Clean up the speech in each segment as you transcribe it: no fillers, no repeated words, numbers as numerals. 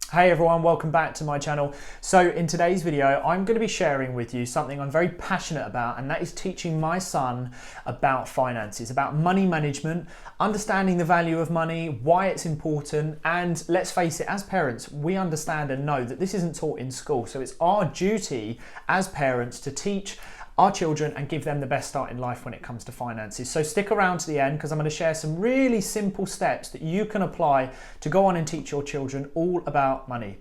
Hey everyone, welcome back to my channel. So in today's video, I'm going to be sharing with you something I'm very passionate about, and that is teaching my son about finances, about money management, understanding the value of money, why it's important, and let's face it, as parents, we understand and know that this isn't taught in school. So it's our duty as parents to teach our children and give them the best start in life when it comes to finances. So stick around to the end because I'm going to share some really simple steps that you can apply to go on and teach your children all about money.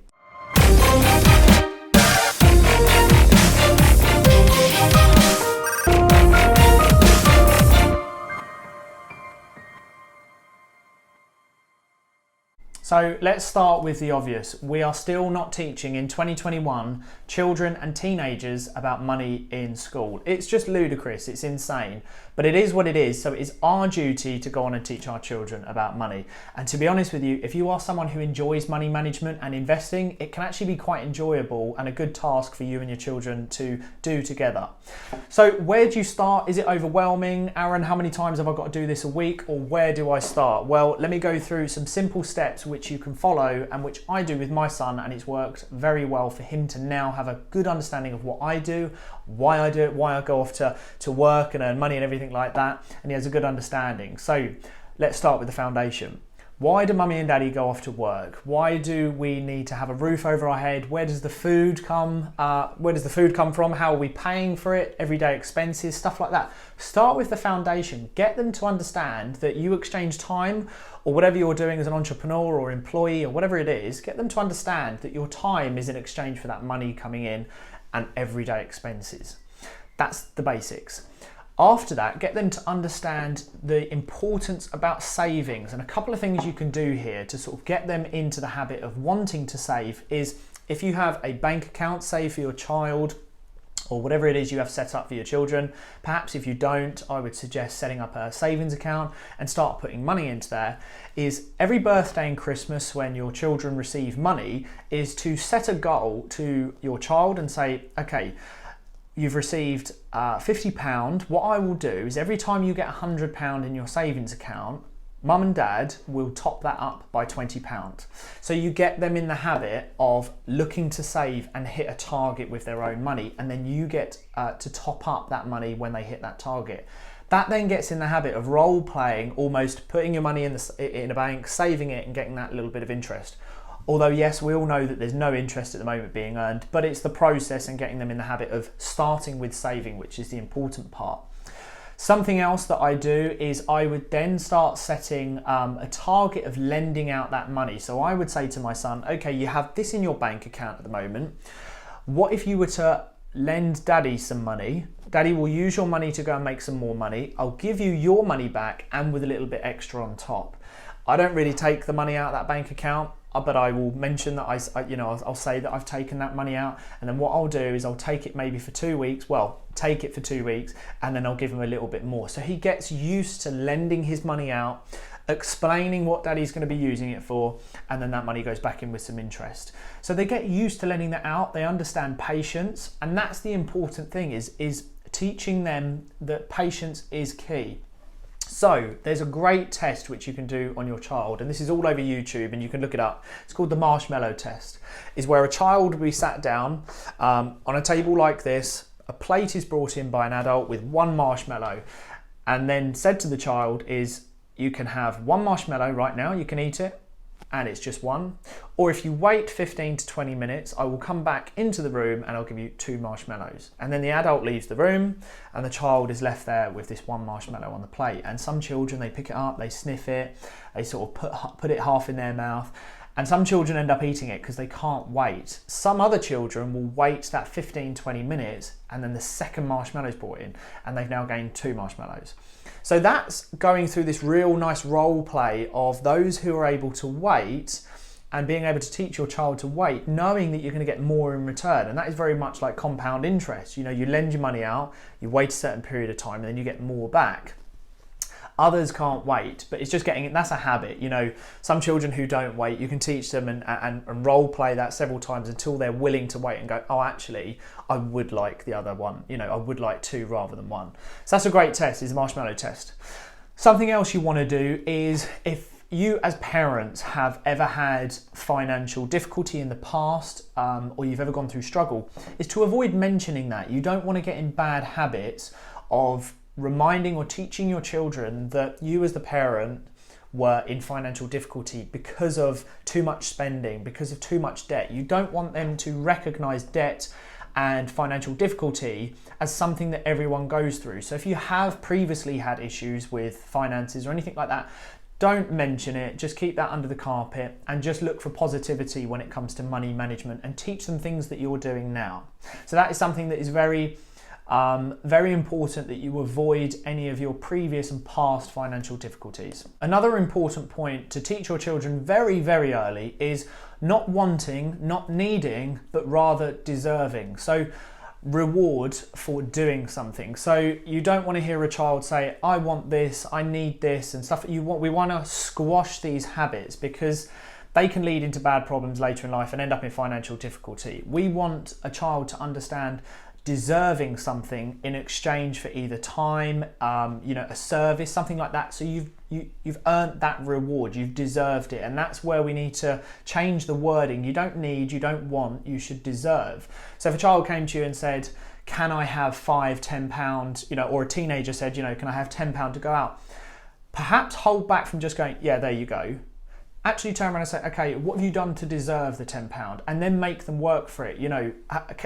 So let's start with the obvious. We are still not teaching in 2021 children and teenagers about money in school. It's just ludicrous, it's insane, but it is what it is. So it is our duty to go on and teach our children about money. And to be honest with you, if you are someone who enjoys money management and investing, it can actually be quite enjoyable and a good task for you and your children to do together. So where do you start? Is it overwhelming? Aaron, how many times have I got to do this a week? Or where do I start? Well, let me go through some simple steps which you can follow and which I do with my son, and it's worked very well for him to now have a good understanding of what I do, why I do it, why I go off to work and earn money and everything like that, and he has a good understanding. So let's start with the foundation. Why do mummy and daddy go off to work? Why do we need to have a roof over our head? Where does the food come? From? How are we paying for it? Everyday expenses, stuff like that. Start with the foundation. Get them to understand that you exchange time, or whatever you're doing as an entrepreneur or employee or whatever it is. Get them to understand that your time is in exchange for that money coming in and everyday expenses. That's the basics. After that, get them to understand the importance about savings, and a couple of things you can do here to sort of get them into the habit of wanting to save is if you have a bank account, say for your child, or whatever it is you have set up for your children. Perhaps if you don't, I would suggest setting up a savings account and start putting money into there. Is every birthday and Christmas when your children receive money is to set a goal to your child and say, okay, you've received £50. What I will do is every time you get £100 in your savings account, mum and dad will top that up by £20. So you get them in the habit of looking to save and hit a target with their own money, and then you get to top up that money when they hit that target. That then gets in the habit of role playing, almost putting your money in a bank, saving it and getting that little bit of interest. Although yes, we all know that there's no interest at the moment being earned, but it's the process and getting them in the habit of starting with saving, which is the important part. Something else that I do is I would then start setting a target of lending out that money. So I would say to my son, okay, you have this in your bank account at the moment. What if you were to lend daddy some money? Daddy will use your money to go and make some more money. I'll give you your money back and with a little bit extra on top. I don't really take the money out of that bank account, but I will mention that I'll say that I've taken that money out, and then what I'll do is I'll take it maybe for 2 weeks. Well, take it for 2 weeks, and then I'll give him a little bit more. So he gets used to lending his money out, explaining what daddy's going to be using it for, and then that money goes back in with some interest. So they get used to lending that out. They understand patience, and that's the important thing is teaching them that patience is key. So there's a great test which you can do on your child, and this is all over YouTube and you can look it up. It's called the marshmallow test. Is where a child will be sat down on a table like this, a plate is brought in by an adult with one marshmallow, and then said to the child is, you can have one marshmallow right now, you can eat it, and it's just one. Or if you wait 15 to 20 minutes, I will come back into the room and I'll give you 2 marshmallows. And then the adult leaves the room and the child is left there with this one marshmallow on the plate. And some children, they pick it up, they sniff it, they sort of put it half in their mouth. And some children end up eating it because they can't wait. Some other children will wait that 15-20 minutes and then the second marshmallow is brought in and they've now gained 2 marshmallows. So that's going through this real nice role play of those who are able to wait and being able to teach your child to wait, knowing that you're going to get more in return. And that is very much like compound interest. You know, you lend your money out, you wait a certain period of time and then you get more back. Others can't wait, but it's just that's a habit. You know, some children who don't wait, you can teach them and role play that several times until they're willing to wait and go, oh, actually, I would like the other one. You know, I would like 2 rather than 1. So that's a great test, is the marshmallow test. Something else you want to do is if you as parents have ever had financial difficulty in the past, or you've ever gone through struggle, is to avoid mentioning that. You don't want to get in bad habits of reminding or teaching your children that you as the parent were in financial difficulty because of too much spending, because of too much debt. You don't want them to recognize debt and financial difficulty as something that everyone goes through. So if you have previously had issues with finances or anything like that, don't mention it, just keep that under the carpet and just look for positivity when it comes to money management and teach them things that you're doing now. So that is something that is very important, that you avoid any of your previous and past financial difficulties. Another important point to teach your children very, very early is not wanting, not needing, but rather deserving. So reward for doing something. So you don't want to hear a child say, I want this, I need this and stuff. We want to squash these habits because they can lead into bad problems later in life and end up in financial difficulty. We want a child to understand deserving something in exchange for either time, a service, something like that. So you've earned that reward, you've deserved it, and that's where we need to change the wording. You don't need, you don't want, you should deserve. So if a child came to you and said, can I have £5, £10, or a teenager said, can I have £10 to go out? Perhaps hold back from just going, yeah, there you go. Actually turn around and say, okay, what have you done to deserve the £10? And then make them work for it.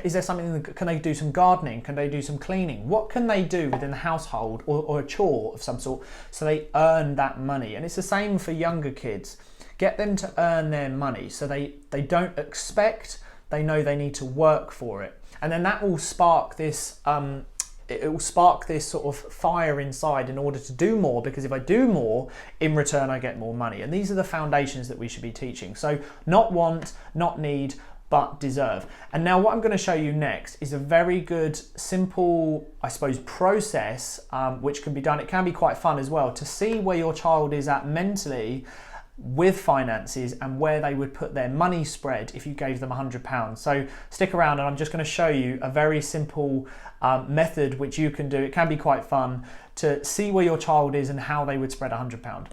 Is there something, can they do some gardening? Can they do some cleaning? What can they do within the household or a chore of some sort so they earn that money? And it's the same for younger kids. Get them to earn their money so they don't expect, they know they need to work for it. And then that will spark this it will spark this sort of fire inside in order to do more, because if I do more, in return I get more money. And these are the foundations that we should be teaching. So not want, not need, but deserve. And now what I'm going to show you next is a very good, simple, I suppose, process which can be done. It can be quite fun as well to see where your child is at mentally with finances and where they would put their money spread if you gave them £100. So stick around and I'm just going to show you a very simple method which you can do. It can be quite fun to see where your child is and how they would spread £100.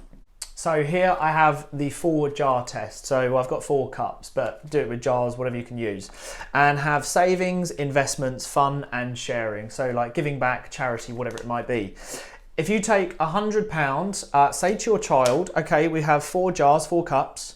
So here I have the 4 jar test. So I've got 4 cups, but do it with jars, whatever you can use. And have savings, investments, fun and sharing. So like giving back, charity, whatever it might be. If you take £100, say to your child, okay, we have 4 jars, 4 cups.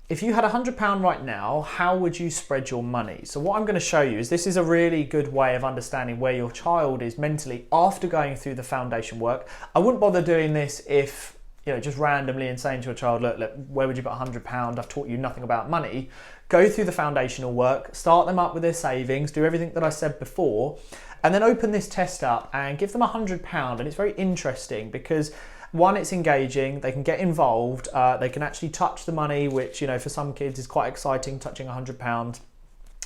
If you had £100 right now, how would you spread your money? So what I'm going to show you is this is a really good way of understanding where your child is mentally after going through the foundation work. I wouldn't bother doing this if, just randomly and saying to a child, look, where would you put £100? I've taught you nothing about money. Go through the foundational work, start them up with their savings, do everything that I said before, and then open this test up and give them £100. And it's very interesting because one, it's engaging, they can get involved, they can actually touch the money, which, for some kids is quite exciting, touching £100.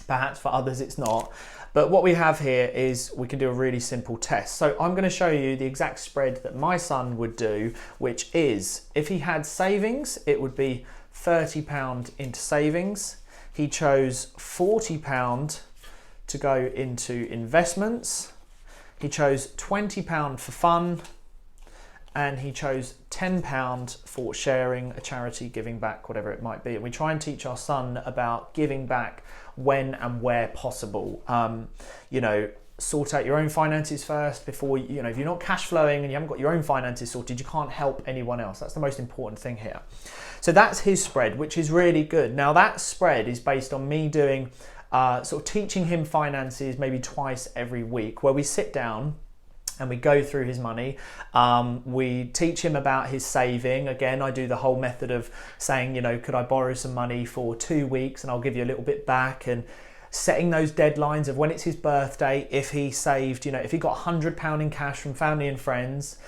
Perhaps for others it's not. But what we have here is we can do a really simple test. So I'm going to show you the exact spread that my son would do, which is if he had savings, it would be £30 into savings. He chose £40 to go into investments. He chose £20 for fun. And he chose £10 for sharing, a charity, giving back, whatever it might be. And we try and teach our son about giving back when and where possible. Sort out your own finances first before, if you're not cash flowing and you haven't got your own finances sorted, you can't help anyone else. That's the most important thing here. So that's his spread, which is really good. Now that spread is based on me doing, sort of teaching him finances maybe twice every week, where we sit down and we go through his money. We teach him about his saving. Again, I do the whole method of saying, could I borrow some money for 2 weeks and I'll give you a little bit back, and setting those deadlines of when it's his birthday. If he saved, if he got £100 in cash from family and friends,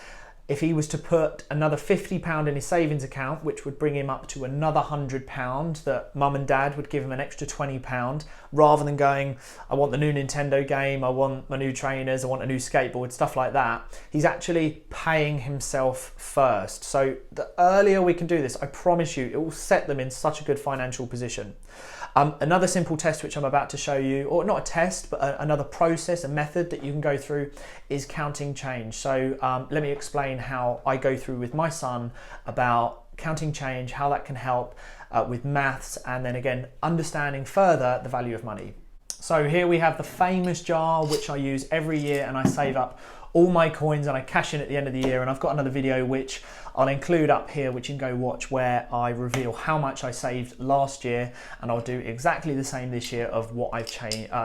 if he was to put another £50 in his savings account, which would bring him up to another £100, that mum and dad would give him an extra £20, rather than going, I want the new Nintendo game, I want my new trainers, I want a new skateboard, stuff like that. He's actually paying himself first. So the earlier we can do this, I promise you, it will set them in such a good financial position. Another simple test which I'm about to show you, or not a test, but another process, a method that you can go through, is counting change. So let me explain how I go through with my son about counting change, how that can help with maths, and then again, understanding further the value of money. So here we have the famous jar, which I use every year, and I save up all my coins and I cash in at the end of the year. And I've got another video which I'll include up here, which you can go watch, where I reveal how much I saved last year, and I'll do exactly the same this year of what I've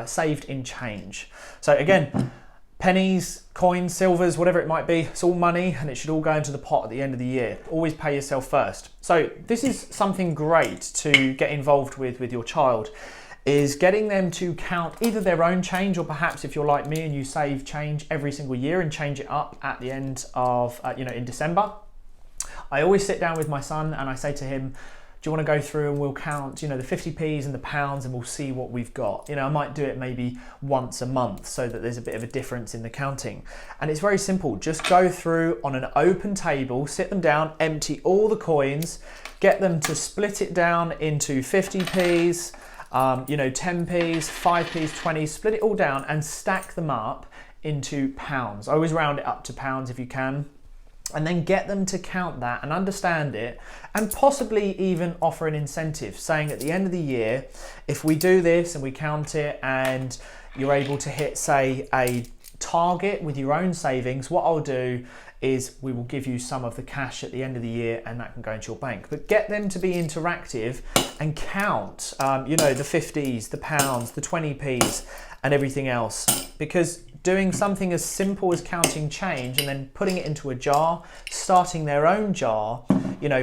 saved in change. So again, pennies, coins, silvers, whatever it might be, it's all money, and it should all go into the pot at the end of the year. Always pay yourself first. So this is something great to get involved with your child, is getting them to count either their own change, or perhaps if you're like me and you save change every single year and change it up at the end of, in December. I always sit down with my son and I say to him, do you want to go through and we'll count, the 50p's and the pounds, and we'll see what we've got. I might do it maybe once a month so that there's a bit of a difference in the counting. And it's very simple. Just go through on an open table, sit them down, empty all the coins, get them to split it down into 50p's, 10p's, 5p's, 20s, split it all down and stack them up into pounds. I always round it up to pounds if you can. And then get them to count that and understand it, and possibly even offer an incentive, saying at the end of the year, if we do this and we count it and you're able to hit, say, a target with your own savings, what I'll do is we will give you some of the cash at the end of the year, and that can go into your bank. But get them to be interactive and count, the 50s, the pounds, the 20p's and everything else, because doing something as simple as counting change and then putting it into a jar, starting their own jar,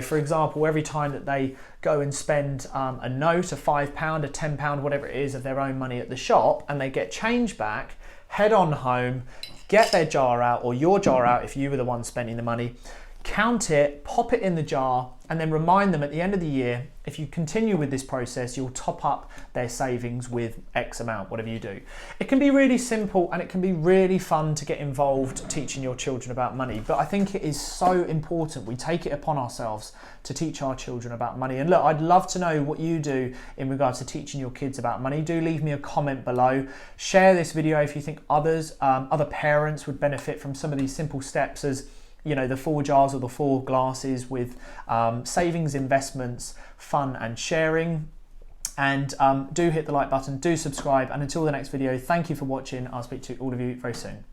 for example, every time that they go and spend a note, a £5, a £10, whatever it is, of their own money at the shop, and they get change back, head on home, get their jar out, or your jar out if you were the one spending the money, count it, pop it in the jar, and then remind them at the end of the year, if you continue with this process, you'll top up their savings with X amount, whatever you do. It can be really simple and it can be really fun to get involved teaching your children about money, but I think it is so important we take it upon ourselves to teach our children about money. And look, I'd love to know what you do in regards to teaching your kids about money. Do leave me a comment below. Share this video if you think other parents would benefit from some of these simple steps, as the 4 jars or the 4 glasses with savings, investments, fun and sharing. And do hit the like button, do subscribe, and until the next video, thank you for watching. I'll speak to all of you very soon.